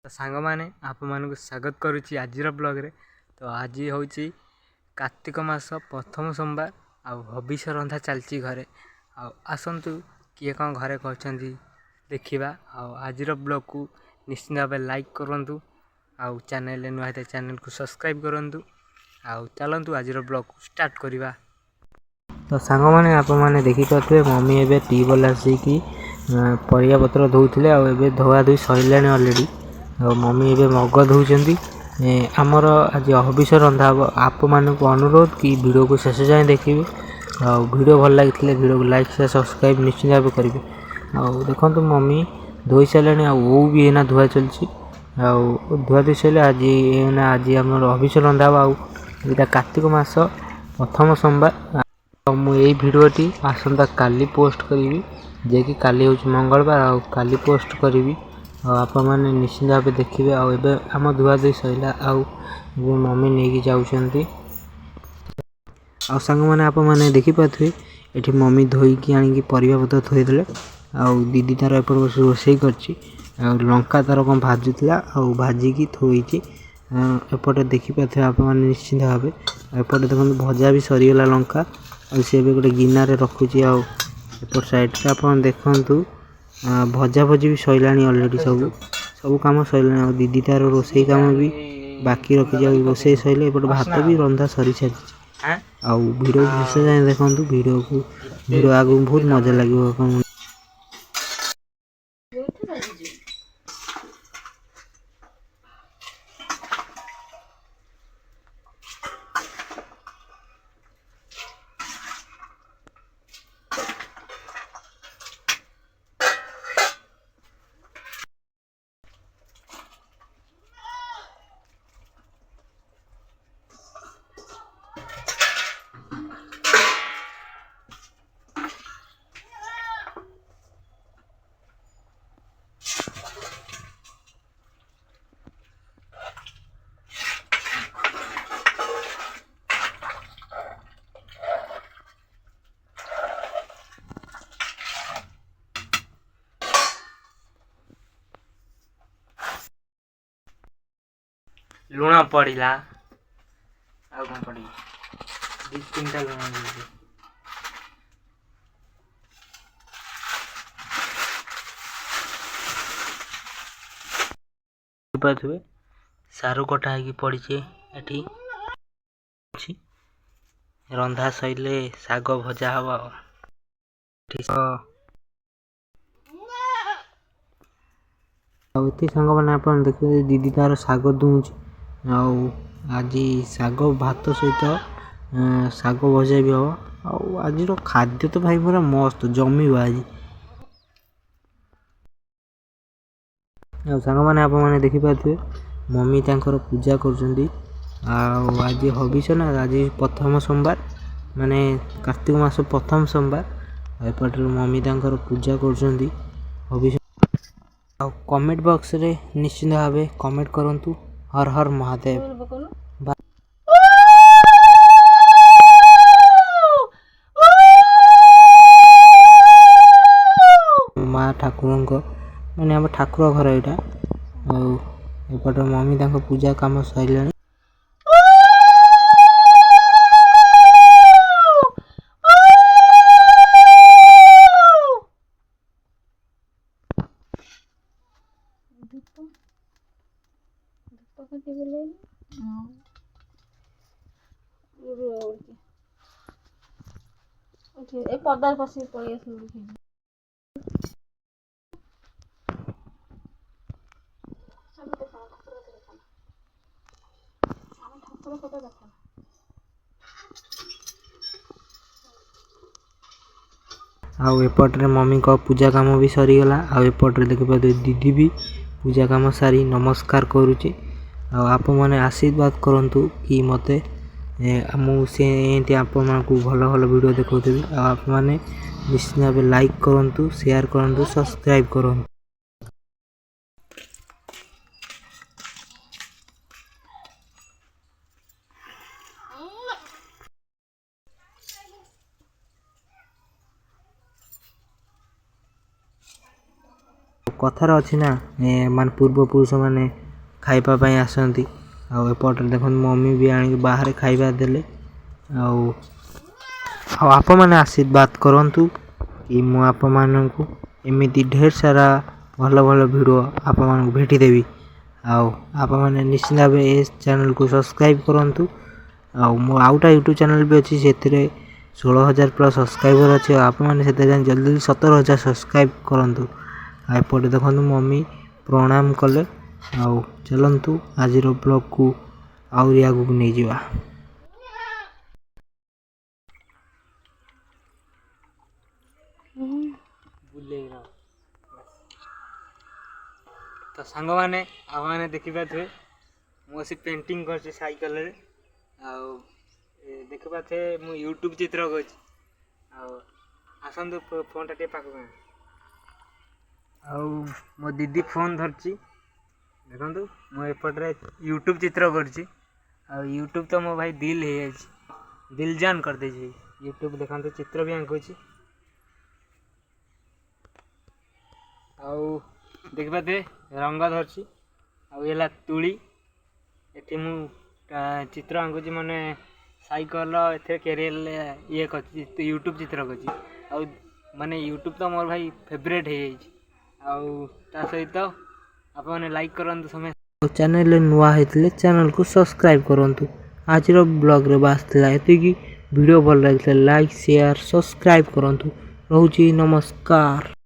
तो सांग मैंने आप स्वागत करुच्ची आज ब्लॉग रे। तो आज हूँ कार्तिक मास प्रथम सोमवार भविष्य रंधा चलती घरे आसतु किए कौन घरे कर देखा आज ब्लॉग को निश्चिंत भाव लाइक करूँ चैनल नुआ चैनल को सब्सक्राइब करूँ चलतु आज ब्लॉग को स्टार्ट करवा। तो सांग मैंने आप देखिपे मम्मी एवं ट्यूबवेल आसिकी परिया पत्र धोते आए धोआ धोई सरला अलरेडी मम्मी एवं मग धोती आमर आज हविष्य रंधा हम आप मानक अनुरोध कि वीडियो को शेष जाए देखिए वीडियो भल लगी वीडियो को लाइक शेयर सब्सक्राइब निश्चित भाव करेंगे। देखो मम्मी धोई सारे वो भी एना धुआ चलती धुआ धोई सारे आज आज आम हविष्य रंधा हम कार्तिक मास प्रथम सोमवार मुझे भिडटी आसंता काली पोस्ट करी जे कि काली हूँ मंगलवार काली पोस्ट करी आप मैंने निश्चिंत भाव देखिए आम धुआ धुई सरला मम्मी नहीं जाऊँगी सांग मैंने आप मैंने देखिपे ये मम्मी धोईकी आनिकी परिया पत्र थोईदे दीदी तार एपट बस रोसे कर लंका तार कौन भाजुला भाजिकी थोड़ी एपटे देखिपे आप निश्चिंत भाव एपटे देखो भजा भी सरीगला लंका सी गोटे गिनारे रखुची एपट साइड आप देखु भजा भजी भी सरला अलरेडी सब सब कम सरला दीदी तार रोसे कम भी बाकी रखी रोसे सरले एपट भात भी रंधा सरी सारी वीडियो शेष जाए देखो वीडियो आगू बहुत मजा लगे। लुण पड़ा आ कौन पड़ दी तीन टा लुण पारे सारू कटा हो पड़ी एटी रंधा सैले शाग भजा हम सांग मैंने आप देखिए दीदी तार शाग दूच आज शाग भात सहित शाग भजा भी हम आज खाद्य तो भाई पूरा मस्त जमी आज सांग मैंने आप मैंने देखिपे मम्मी तांकर पूजा कर आज हविष्य ना आज प्रथम सोमवार माने कार्तिक मास प्रथम सोमवार एपटे मम्मी तांकर पूजा कर हविष्य कमेंट बॉक्स रे निश्चिंत भाव कमेंट करंतु हर हर महादेव माँ ठाकुर मैंने आम ठाकुर घर यहाँ एपटे मम्मी तांको पूजा काम सरला पदार पशी पड़े एपटे मम्मी को पूजा काम भी सरीगला एपटे देखिए दीदी भी पूजा काम सारी नमस्कार करुचे आप मैंने आशीर्वाद करंतु कि मते मुझे आप भल भल वीडियो देखी आप मैंने निश्चित भाव लाइक करंतु शेयर करंतु सब्सक्राइब करंतु। କଥାରେ ଅଛି ନା ମାନେ ପୂର୍ବପୁରୁଷମାନେ ଖାଇବା ପାଇଁ ଆସନ୍ତି। ଆଉ ଏପଟରେ ଦେଖନ୍ତୁ ମମି ବି ଆଣିକି ବାହାରେ ଖାଇବା ଦେଲେ। ଆଉ ଆପଣମାନେ ଆଶୀର୍ବାଦ କରନ୍ତୁ କି ମୁଁ ଆପଣମାନଙ୍କୁ ଏମିତି ଢେର ସାରା ଭଲ ଭଲ ଭିଡ଼ିଓ ଆପଣମାନଙ୍କୁ ଭେଟିଦେବି। ଆଉ ଆପଣମାନେ ନିଶ୍ଚିନ୍ତ ଭାବେ ଏ ଚ୍ୟାନେଲକୁ ସବସ୍କ୍ରାଇବ୍ କରନ୍ତୁ। ଆଉ ମୋ ଆଉଟା ୟୁଟ୍ୟୁବ୍ ଚ୍ୟାନେଲ୍ ବି ଅଛି, ସେଥିରେ 16,000 ପ୍ଲସ୍ ସବସ୍କ୍ରାଇବର୍ ଅଛି। ଆଉ ଆପଣମାନେ ସେଥିରେ ଯାଇ ଜଲ୍ଦି 17,000 ସବସ୍କ୍ରାଇବ୍ କରନ୍ତୁ। ଆଉ ଏପଟେ ଦେଖନ୍ତୁ ମମି ପ୍ରଣାମ କଲେ। ଆଉ ଚାଲନ୍ତୁ ଆଜିର ବ୍ଲଗ୍କୁ ଆହୁରି ଆଗକୁ ନେଇଯିବା। ତ ସାଙ୍ଗମାନେ ଆପଣମାନେ ଦେଖିପାରୁଥିବେ ମୁଁ ଆସି ପେଣ୍ଟିଂ କରିଛି ସାଇକେଲରେ। ଆଉ ଦେଖିପାରୁଥିବେ ମୁଁ ୟୁଟ୍ୟୁବ୍ ଚିତ୍ର କରିଛି। ଆଉ ଆସନ୍ତୁ ଫୋନ୍ଟା ଟିକେ ପାଖକୁ ଆଣ। ଆଉ ମୋ ଦିଦି ଫୋନ୍ ଧରିଛି, ଦେଖନ୍ତୁ ମୁଁ ଏପଟରେ ୟୁଟ୍ୟୁବ୍ ଚିତ୍ର କରିଛି। ଆଉ ୟୁଟ୍ୟୁବ୍ ତ ମୋ ଭାଇ ଦିଲ୍ ହେଇଯାଇଛି, ଦିଲ୍ ଜାନ୍ କରିଦେଇଛି ୟୁଟ୍ୟୁବ୍। ଦେଖନ୍ତୁ ଚିତ୍ର ବି ଆଙ୍କୁଛି। ଆଉ ଦେଖିପାରୁଥିବେ ରଙ୍ଗ ଧରିଛି। ଆଉ ହେଲା ତୁଳି, ଏଠି ମୁଁ ଚିତ୍ର ଆଙ୍କୁଛି ମାନେ ସାଇକେଲ ଏଥିରେ କ୍ୟାରିୟର ଇଏ କରିଛି, ୟୁଟ୍ୟୁବ୍ ଚିତ୍ର କରିଛି। ଆଉ ମାନେ ୟୁଟ୍ୟୁବ୍ ତ ମୋର ଭାଇ ଫେଭରେଟ୍ ହେଇଯାଇଛି। ଆଉ ତା ସହିତ ଆପଣମାନେ ଲାଇକ୍ କରନ୍ତୁ ସମସ୍ତେ। ଚ୍ୟାନେଲରେ ନୂଆ ହେଇଥିଲେ ଚ୍ୟାନେଲକୁ ସବସ୍କ୍ରାଇବ୍ କରନ୍ତୁ। ଆଜିର ବ୍ଲଗ୍ରେ ବାସ୍ ଥିଲା ଏତିକି। ଭିଡ଼ିଓ ଭଲ ଲାଗିଥିଲେ ଲାଇକ୍, ସେୟାର, ସବସ୍କ୍ରାଇବ୍ କରନ୍ତୁ। ରହୁଛି, ନମସ୍କାର।